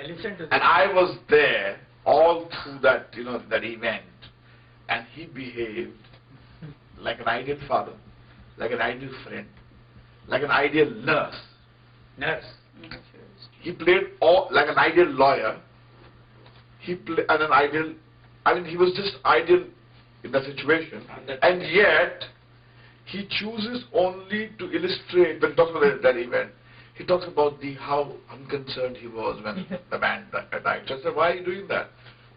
Listen to this. And I was there all through that, that event, and he behaved like an ideal father, like an ideal friend, like an ideal nurse. Nurse. He played like an ideal lawyer. He played an ideal. I mean, he was just ideal in the situation, and yet he chooses only to illustrate when he talks about that event. He talks about how unconcerned he was when the man died. So I said, why are you doing that?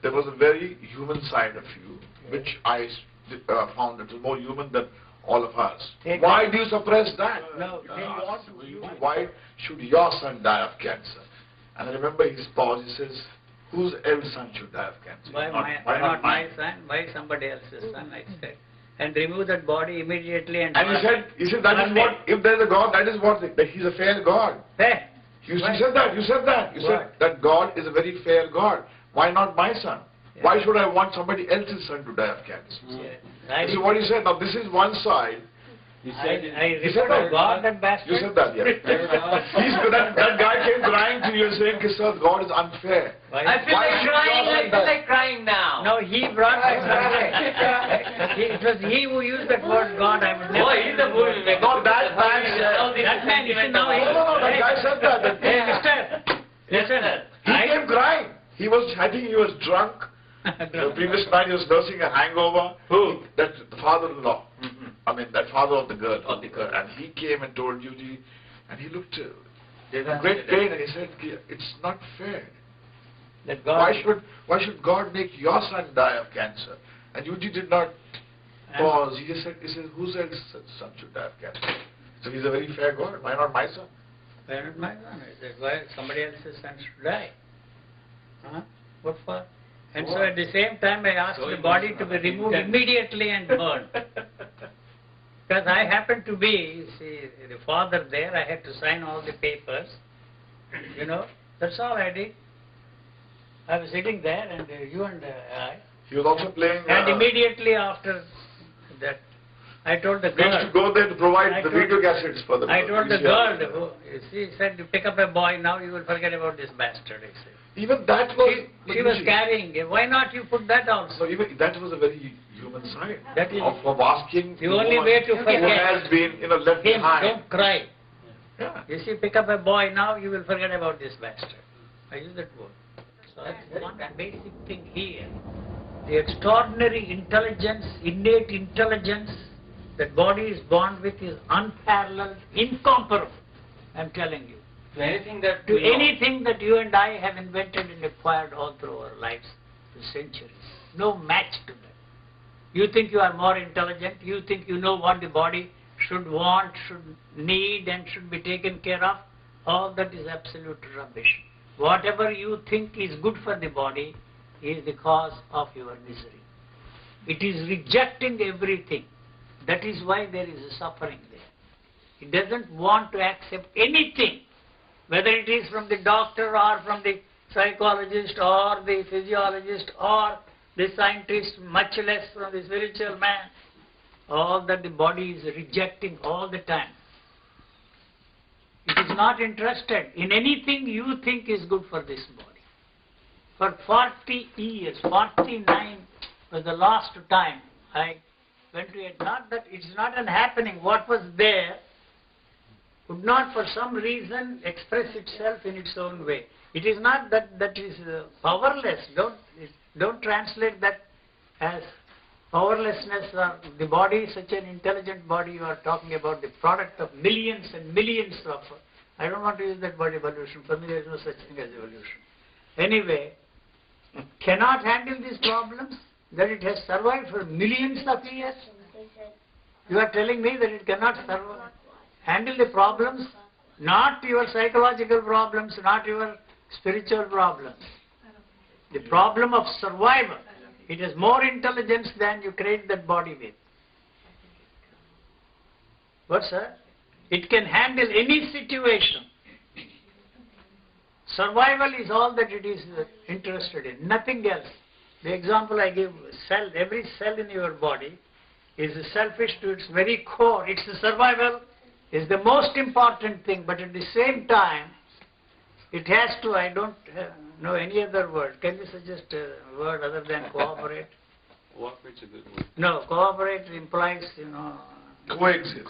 There was a very human side of you, which I found it was more human than all of us. Why do you suppress that? No, why should your son die of cancer? And I remember his pause. He says, whose else son should die of cancer? Why not my son? Why somebody else's son? I said. And remove that body immediately and he said that is what, if there is a God, that is what, that he's a fair God. Hey, you said that. You said that God is a very fair God. Why not my son? Yeah. Why should I want somebody else's son to die of cancer? Yeah. This is what he said. Now this is one side. You said that God, that bastard. You said that, yeah. that guy came crying to you and saying, sir, God is unfair. I feel like crying now. No, he brought it was he who used that word God. I would never. Oh, he's the fool. No, that man, you see now. No, that guy said that. Hey, mister. Listen. He came crying. He was, I think he was drunk. The previous night he was nursing a hangover. Who? That the father-in-law. I mean, that father of the girl. And he came and told you, and he looked great pain, and he said, it's not fair. That God Why should God make your son die of cancer? And Yuji did not pause. He just said, whose else son should die of cancer? So he's a very fair God. Why not my son? Why not my son? I said, why somebody else's son should die? Huh? What for? And so at the same time I asked the body to be removed immediately and burned. Because I happened to be, the father there, I had to sign all the papers. That's all I did. I was sitting there and you and I. He was also playing... And immediately after that, I told the girl... He used to go there to provide the video cassettes for the... I told the girl, she said, pick up a boy, now you will forget about this bastard, I said. Even that was... She was carrying, why not you put that also? No, even that was a very human side. That is of asking the only way to forget. Who has been left behind. Don't cry. Yeah. You see, pick up a boy now, you will forget about this bastard. I use that word. So that's one basic thing here. The extraordinary intelligence, innate intelligence that body is born with is unparalleled, incomparable. I'm telling you. To anything that you and I have invented and acquired all through our lives for centuries. No match to that. You think you are more intelligent, you think you know what the body should want, should need and should be taken care of. All that is absolute rubbish. Whatever you think is good for the body is the cause of your misery. It is rejecting everything. That is why there is a suffering there. It doesn't want to accept anything, whether it is from the doctor or from the psychologist or the physiologist or the scientist, much less from the spiritual man. All that the body is rejecting all the time. It is not interested in anything you think is good for this body. For 40 years, 49 was the last time I went to it. Not that it's not an happening. What was there could not for some reason express itself in its own way. It is not that that is powerless. Don't translate that as powerlessness. The body is such an intelligent body. You are talking about the product of millions and millions of... I don't want to use that word evolution. For me there is no such thing as evolution. Anyway, cannot handle these problems, that it has survived for millions of years. You are telling me that it cannot survive. Handle the problems, not your psychological problems, not your spiritual problems. The problem of survival. It has more intelligence than you create that body with. What, sir? It can handle any situation. Survival is all that it is interested in, nothing else. The example I give, cell, every cell in your body is selfish to its very core. Its survival is the most important thing, but at the same time, It has to, I don't know any other word. Can you suggest a word other than cooperate? Cooperate's a good word. No, cooperate implies, Coexist.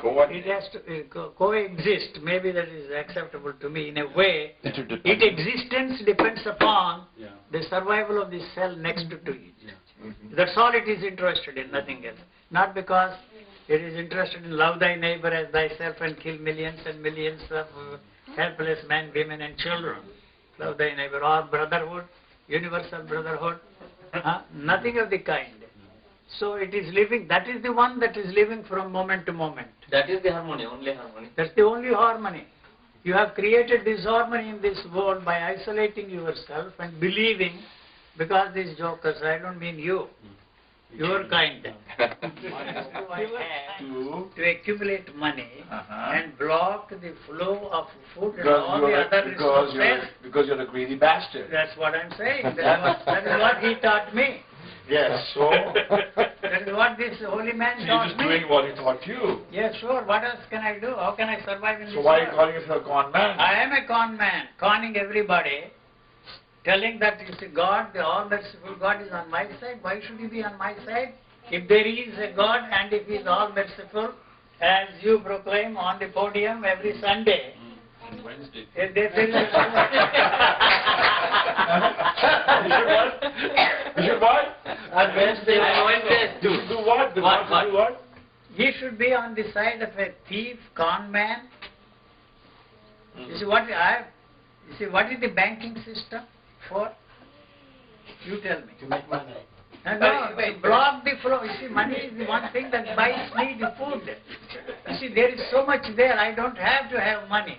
it has to coexist. Maybe that is acceptable to me in a way. Its existence depends upon Yeah. the survival of the cell next to it. Yeah. That's all it is interested in, nothing else. Not because it is interested in love thy neighbor as thyself and kill millions and millions of helpless men, women and children. Love thy neighbor, or brotherhood, universal brotherhood. Nothing of the kind. So it is living, that is the one that is living from moment to moment. That is the harmony, only harmony. That's the only harmony. You have created disharmony in this world by isolating yourself and believing, because these jokers, I don't mean you, your kind, to accumulate money and block the flow of food and all the other resources. Because you're a greedy bastard. That's what I'm saying. That is what he taught me. Yes, so That is what this holy man you're taught just me. doing what he taught you. Yes, sure. What else can I do? How can I survive in this So why are you world? calling yourself a con man? I am a con man, conning everybody, telling that you see God, the all-merciful God is on my side. Why should he be on my side? If there is a God and if he is all-merciful, as you proclaim on the podium every Sunday, Wednesday. if there is You should what? On Wednesday, You should do what? The What? God should do what? he should be on the side of a thief, con man. You see what is the banking system for? You tell me. To make money. No, to block the flow. You see, money is the one thing that buys me the food. You see, there is so much there, I don't have to have money.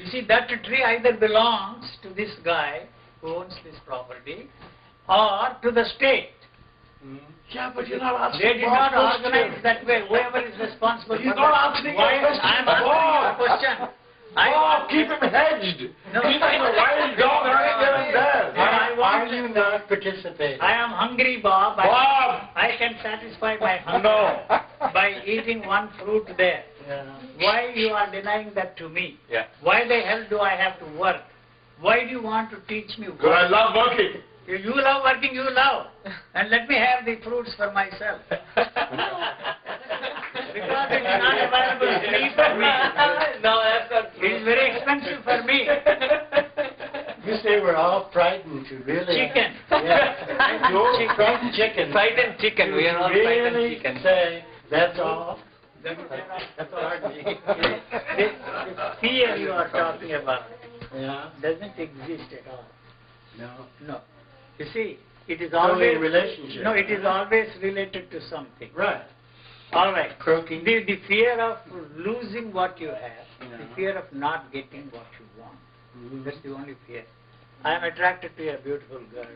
You see, that tree either belongs to this guy who owns this property or to the state. Yeah, but you're not They asking did not God's organize question. that way. Whoever is responsible He's for not that. answering Why your question. I am answering your God. question. Bob, keep him hedged. No. He's like a wild dog running here and there. Are you not participating? I am hungry, Bob. Bob! I can satisfy my hunger No. by eating one fruit there. Yeah. Why you are denying that to me? Yeah. Why the hell do I have to work? Why do you want to teach me Because I work? love working. You love working, you love. And let me have the fruits for myself. Because it is not available free for me. No, that's not It is very expensive for me. You say we're all frightened to really... Chicken. Yeah. No. Frightened chicken. frightened chicken. We are all frightened Really chicken. say, that's all? That's hard. The fear you are talking about Yeah. doesn't exist at all. No. No. You see, it is Only always... in relationship. No, it is always related to something. Right. All right. Croaking. The fear of losing what you have, Yeah. the fear of not getting what you want. Mhm. That's the only fear. I am attracted to a beautiful girl.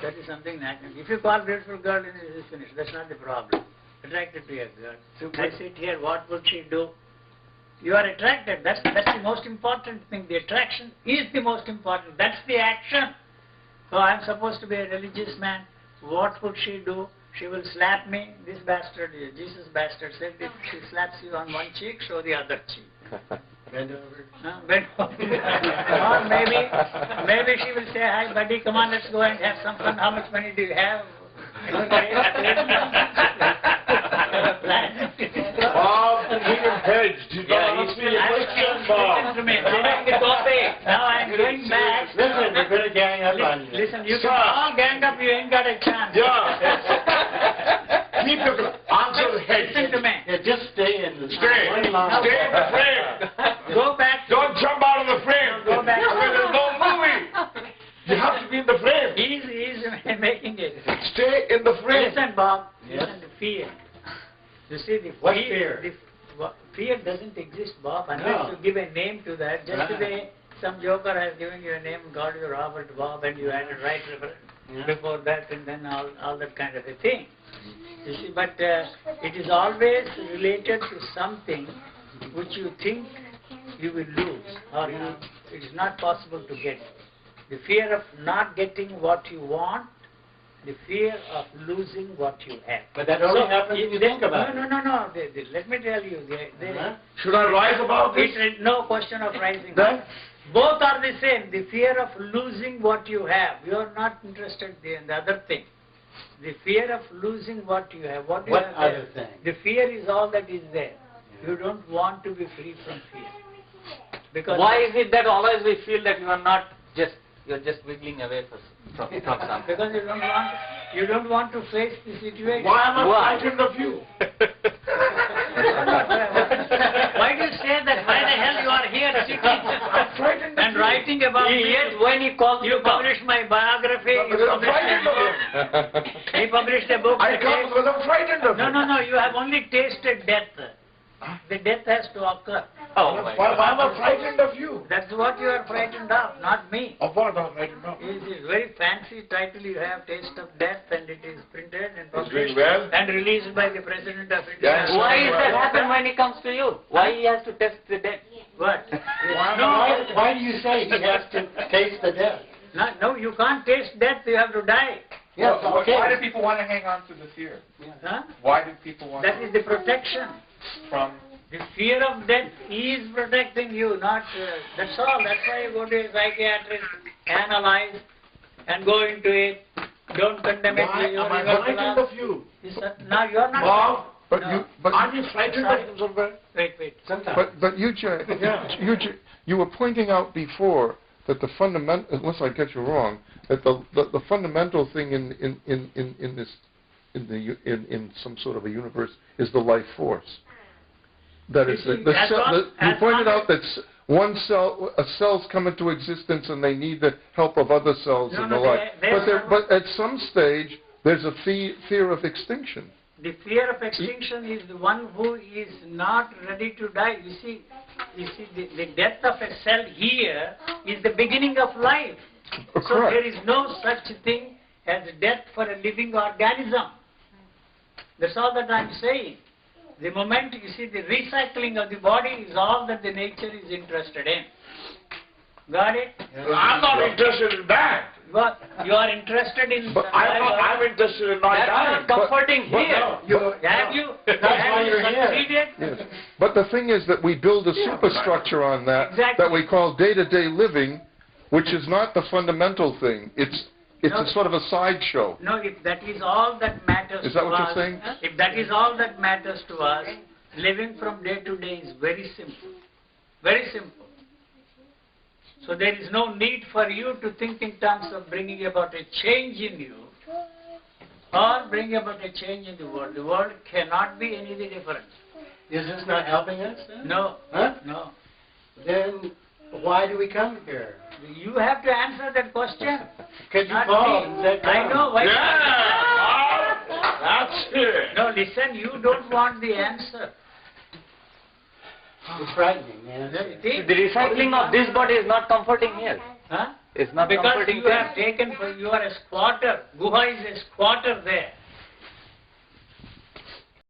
That is something natural. If you call beautiful girl, it is finished. That's not the problem. Attracted to a girl. So I sit here, what will she do? You are attracted. That's the most important thing. The attraction is the most important. That's the action. So I am supposed to be a religious man. What would she do? She will slap me. This bastard, Jesus bastard said, if she slaps you on one cheek, show the other cheek. Bend over. Bend over. Or maybe she will say, hi buddy, come on, let's go and have some fun. How much money do you have? Bob, keep him hedged. He's not answering your question, Bob. Listen to me. Now I am going back. Listen, we're going to gang up on you. Listen, you can all gang up, you ain't got a chance. Yeah. Keep your answer hedged. Listen to me. Yeah, just stay in the Stay. one line. Stay in the frame. Go back. Don't jump out of the frame. Go back. There's no movie. You have to be in the frame. He's making it. Stay in the frame. Listen, Bob. Yes. Listen to fear. You see, the What fear? Fear doesn't exist, Bob, unless No. you give a name to that. Just Right. today, some joker has given you a name, called you Robert Bob, and you added right Yeah. before that, and then all that kind of a thing. You see, but it is always related to something which you think you will lose, or it is not possible to get. The fear of not getting what you want, the fear of losing what you have. But that only happens if you think about it. No. Let me tell you. Huh? Should I rise above this? No question of rising. Then? Both are the same. The fear of losing what you have. You are not interested in the other thing. The fear of losing what you have. What you What have other there. thing? The fear is all that is there. You don't want to be free from fear. Because Why is it that always we feel that you are not just, you're just wiggling away from something? Because you don't want to face the situation. Why am I Why? frightened of you? Why do you say that? Why the hell you are here sitting frightened of and you. writing about me? Yet when he calls You you come, published my biography. You Because I'm published frightened a of book. you. He published a book. I come because I'm frightened of you. No. You have only tasted death. The death has to occur. oh my Why God. am I frightened of you? That's what you are frightened of, not me. Of what I'm frightened of? It is a very fancy title you have, Taste of Death, and it is printed and It's published doing well. and released by the President of India. Yes. Why is that happen when he comes to you? Why he has to test the death? What? Why do you say he has to taste the death? No, you can't taste death, you have to die. Yes, okay. Why do people want to hang on to the fear? Huh? Why do people want That is the protection. from? The fear of death is protecting you, not, that's all. That's why you go to a psychiatrist, analyze, and go into it. Don't condemn it. Why You am I are frightened of you? Now you are not. Bob, No. aren't you frightened of him somewhere? Wait. Sometimes. But you were pointing out before that the fundamental, unless I get you wrong, that the fundamental thing in some sort of a universe is the life force. That is, You see, you pointed out that cells come into existence and they need the help of other cells No, and no, the like. they- But at some stage, there's a fear of extinction. The fear of extinction is the one who is not ready to die. You see, the death of a cell here is the beginning of life. So Correct. there is no such thing as death for a living organism. That's all that I'm saying. The moment you see the recycling of the body is all that the nature is interested in. Got it? I'm not interested in that. You are interested in But I'm interested in not That's dying. not comforting here. Have you why you're here. succeeded? Yes. But the thing is that we build a superstructure on that Exactly. that we call day-to-day living, which is not the fundamental thing. It's No. a sort of a sideshow. No, if that is all that matters Is that to what you're us, saying? if that is all that matters to us, living from day to day is very simple. Very simple. So there is no need for you to think in terms of bringing about a change in you or bring about a change in the world. The world cannot be any different. Is this not helping us then? No. Huh? No. Then why do we come here? You have to answer that question. Because you Not called me. and said I know why. Yeah, that's it. No, listen, you don't want the answer. It's frightening, man. It is. The recycling of this body is not comforting here. Huh? It's not Because comforting you here. have taken, you are a squatter. Guha is a squatter there.